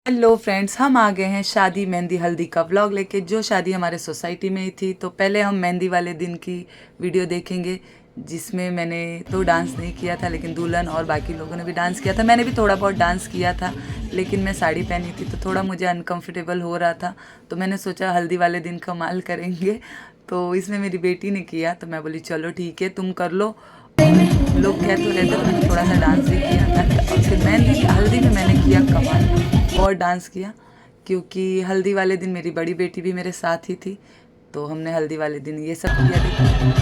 Hello friends, हम आ गए हैं शादी मेहंदी हल्दी का व्लॉग लेके। जो शादी हमारे सोसाइटी में ही थी, तो पहले हम मेहंदी वाले दिन की वीडियो देखेंगे, जिसमें मैंने तो डांस नहीं किया था, लेकिन दुल्हन और बाकी लोगों ने भी डांस किया था। मैंने भी थोड़ा बहुत डांस किया था, लेकिन मैं साड़ी पहनी थी तो थोड़ा मुझे अनकंफर्टेबल हो रहा था। तो मैंने सोचा हल्दी वाले दिन कमाल करेंगे। तो इसमें मेरी बेटी ने किया, तो मैं बोली चलो ठीक है, तुम कर लो। और लोग कह तो रहे थे, तो मैंने थोड़ा सा डांस भी किया ताकि। और फिर मेहंदी हल्दी में मैंने किया कमाल, बहुत डांस किया, क्योंकि हल्दी वाले दिन मेरी बड़ी बेटी भी मेरे साथ ही थी। तो हमने हल्दी वाले दिन ये सब किया, देखो।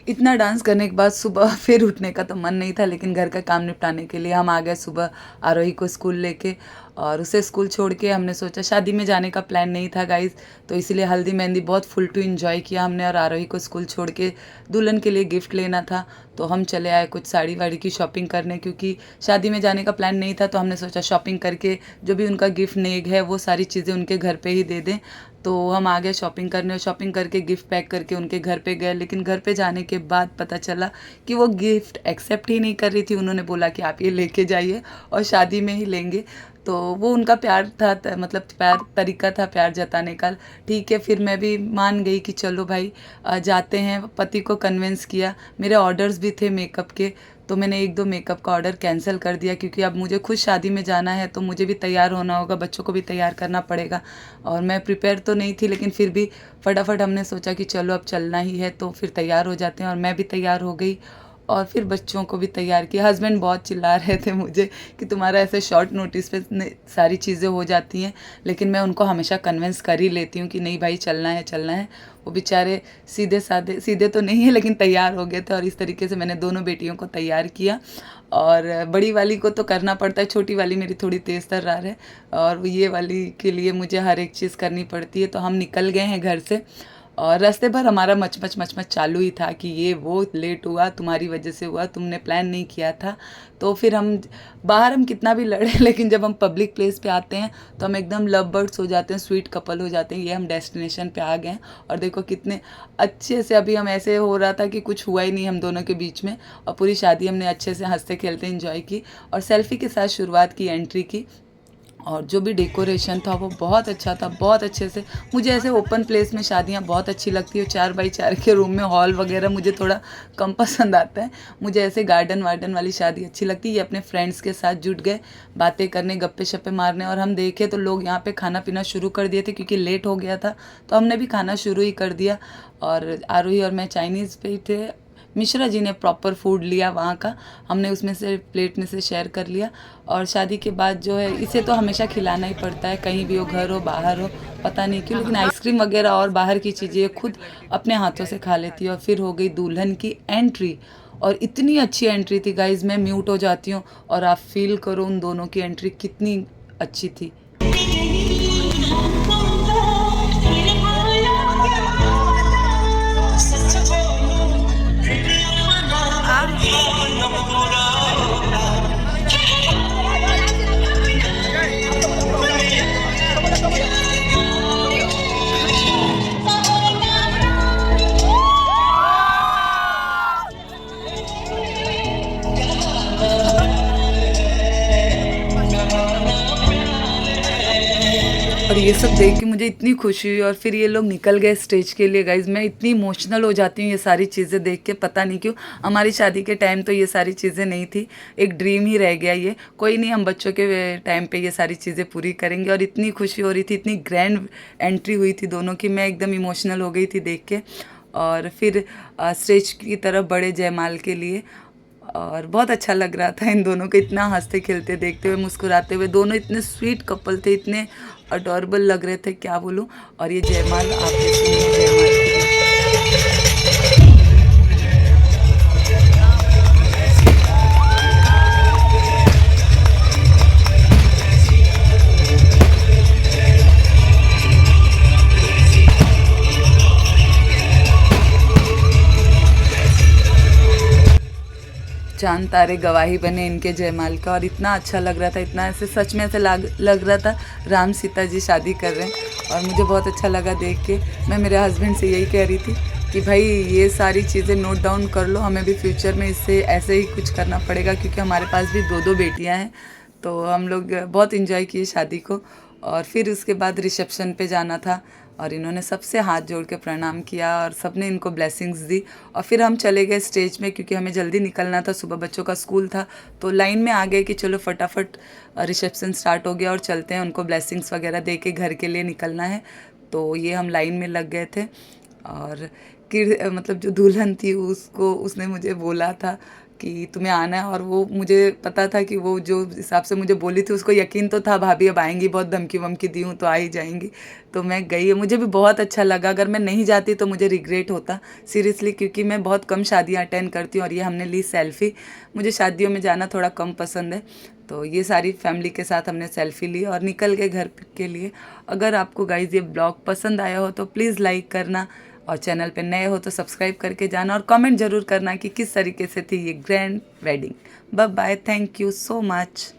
इतना डांस करने के बाद सुबह फिर उठने का तो मन नहीं था, लेकिन घर का काम निपटाने के लिए हम आ गए सुबह आरोही को स्कूल लेके। और उसे स्कूल छोड़ के हमने सोचा, शादी में जाने का प्लान नहीं था गाइस, तो इसलिए हल्दी मेहंदी बहुत फुल टू इन्जॉय किया हमने। और आरोही को स्कूल छोड़ के दुल्हन के लिए गिफ्ट लेना था, तो हम चले आए कुछ साड़ी वाड़ी की शॉपिंग करने, क्योंकि शादी में जाने का प्लान नहीं था। तो हमने सोचा शॉपिंग करके जो भी उनका गिफ्ट नेग है वो सारी चीज़ें उनके घर पे ही दे दें। तो हम आ गए शॉपिंग करने, और शॉपिंग करके गिफ्ट पैक करके उनके घर पे गए। लेकिन घर पे जाने के बाद पता चला कि वो गिफ्ट एक्सेप्ट ही नहीं कर रही थी। उन्होंने बोला कि आप ये लेके जाइए और शादी में ही लेंगे। तो वो उनका प्यार था, मतलब प्यार तरीका था प्यार जताने का। ठीक है, फिर मैं भी मान गई कि चलो भाई जाते हैं। पति को कन्विंस किया। मेरे ऑर्डर्स भी थे मेकअप के, तो मैंने एक दो मेकअप का ऑर्डर कैंसिल कर दिया, क्योंकि अब मुझे खुद शादी में जाना है, तो मुझे भी तैयार होना होगा, बच्चों को भी तैयार करना पड़ेगा। और मैं प्रिपेयर तो नहीं थी, लेकिन फिर भी फटाफट हमने सोचा कि चलो अब चलना ही है, तो फिर तैयार हो जाते हैं। और मैं भी तैयार हो गई, और फिर बच्चों को भी तैयार किया। हस्बैंड बहुत चिल्ला रहे थे मुझे कि तुम्हारा ऐसे शॉर्ट नोटिस पे सारी चीज़ें हो जाती हैं, लेकिन मैं उनको हमेशा कन्विंस कर ही लेती हूँ कि नहीं भाई चलना है चलना है। वो बेचारे सीधे साधे, सीधे तो नहीं है लेकिन तैयार हो गए थे। और इस तरीके से मैंने दोनों बेटियों को तैयार किया। और बड़ी वाली को तो करना पड़ता है, छोटी वाली मेरी थोड़ी तेज़ तर्रार है, और ये वाली के लिए मुझे हर एक चीज़ करनी पड़ती है। तो हम निकल गए हैं घर से, और रास्ते भर हमारा मच चालू ही था कि ये वो लेट हुआ, तुम्हारी वजह से हुआ, तुमने प्लान नहीं किया था। तो फिर हम बाहर हम कितना भी लड़े, लेकिन जब हम पब्लिक प्लेस पे आते हैं तो हम एकदम लव बर्ड्स हो जाते हैं, स्वीट कपल हो जाते हैं। ये हम डेस्टिनेशन पे आ गए हैं, और देखो कितने अच्छे से अभी हम ऐसे हो रहा था कि कुछ हुआ ही नहीं हम दोनों के बीच में। और पूरी शादी हमने अच्छे से हंसते खेलते एंजॉय की, और सेल्फी के साथ शुरुआत की, एंट्री की। और जो भी डेकोरेशन था वो बहुत अच्छा था, बहुत अच्छे से। मुझे ऐसे ओपन प्लेस में शादियाँ बहुत अच्छी लगती है। 4x4 के रूम में हॉल वगैरह मुझे थोड़ा कम पसंद आता है। मुझे ऐसे गार्डन वार्डन वाली शादी अच्छी लगती है। ये अपने फ्रेंड्स के साथ जुट गए बातें करने, गप्पे शप्पे मारने। और हम देखे तो लोग यहाँ पे खाना पीना शुरू कर दिए थे, क्योंकि लेट हो गया था, तो हमने भी खाना शुरू ही कर दिया। और आरोही और मैं चाइनीज़ पे ही थे। मिश्रा जी ने प्रॉपर फूड लिया वहाँ का, हमने उसमें से प्लेट में से शेयर कर लिया। और शादी के बाद जो है, इसे तो हमेशा खिलाना ही पड़ता है, कहीं भी हो, घर हो बाहर हो, पता नहीं क्यों, लेकिन आइसक्रीम वगैरह और बाहर की चीज़ें खुद अपने हाथों से खा लेती है। और फिर हो गई दुल्हन की एंट्री, और इतनी अच्छी एंट्री थी गाइज, मैं म्यूट हो जाती हूँ, और आप फील करो उन दोनों की एंट्री कितनी अच्छी थी। और ये सब देख के मुझे इतनी खुशी हुई और फिर ये लोग निकल गए स्टेज के लिए। गाइज़ मैं इतनी इमोशनल हो जाती हूँ ये सारी चीज़ें देख के, पता नहीं क्यों। हमारी शादी के टाइम तो ये सारी चीज़ें नहीं थी, एक ड्रीम ही रह गया ये। कोई नहीं, हम बच्चों के टाइम पे ये सारी चीज़ें पूरी करेंगे। और इतनी खुशी हो रही थी, इतनी ग्रैंड एंट्री हुई थी दोनों की, मैं एकदम इमोशनल हो गई थी देख के। और फिर स्टेज की तरफ बढ़े जयमाल के लिए, और बहुत अच्छा लग रहा था इन दोनों को इतना हंसते खेलते देखते हुए, मुस्कुराते हुए। दोनों इतने स्वीट कपल थे, इतने अडोरेबल लग रहे थे, क्या बोलूँ। और ये जयमाल आप भी सुनिए, जयमाल के लिए। चाँद तारे गवाही बने इनके जयमाल का, और इतना अच्छा लग रहा था, इतना ऐसे सच में ऐसे लग रहा था राम सीता जी शादी कर रहे हैं। और मुझे बहुत अच्छा लगा देख के। मैं मेरे हस्बैंड से यही कह रही थी कि भाई ये सारी चीज़ें नोट डाउन कर लो, हमें भी फ्यूचर में इससे ऐसे ही कुछ करना पड़ेगा, क्योंकि हमारे पास भी दो दो बेटियाँ हैं। तो हम लोग बहुत इन्जॉय किए शादी को। और फिर उसके बाद रिसेप्शन पे जाना था, और इन्होंने सबसे हाथ जोड़ के प्रणाम किया और सबने इनको ब्लेसिंग्स दी। और फिर हम चले गए स्टेज में, क्योंकि हमें जल्दी निकलना था, सुबह बच्चों का स्कूल था। तो लाइन में आ गए कि चलो फटाफट रिसेप्शन स्टार्ट हो गया और चलते हैं, उनको ब्लेसिंग्स वगैरह दे के घर के लिए निकलना है। तो ये हम लाइन में लग गए थे। और मतलब जो दुल्हन थी उसको, उसने मुझे बोला था कि तुम्हें आना है। और वो मुझे पता था कि वो जो हिसाब से मुझे बोली थी, उसको यकीन तो था भाभी अब आएंगी, बहुत धमकी वमकी दी हूँ तो आ ही जाएंगी। तो मैं गई, मुझे भी बहुत अच्छा लगा। अगर मैं नहीं जाती तो मुझे रिग्रेट होता सीरियसली, क्योंकि मैं बहुत कम शादियाँ अटेंड करती हूँ। और ये हमने ली सेल्फ़ी, मुझे शादियों में जाना थोड़ा कम पसंद है। तो ये सारी फैमिली के साथ हमने सेल्फ़ी ली और निकल गए घर के लिए। अगर आपको गाइज़ ये ब्लॉग पसंद आया हो तो प्लीज़ लाइक करना, और चैनल पे नए हो तो सब्सक्राइब करके जाना, और कमेंट ज़रूर करना कि किस तरीके से थी ये grand wedding. Bye bye, thank you so much.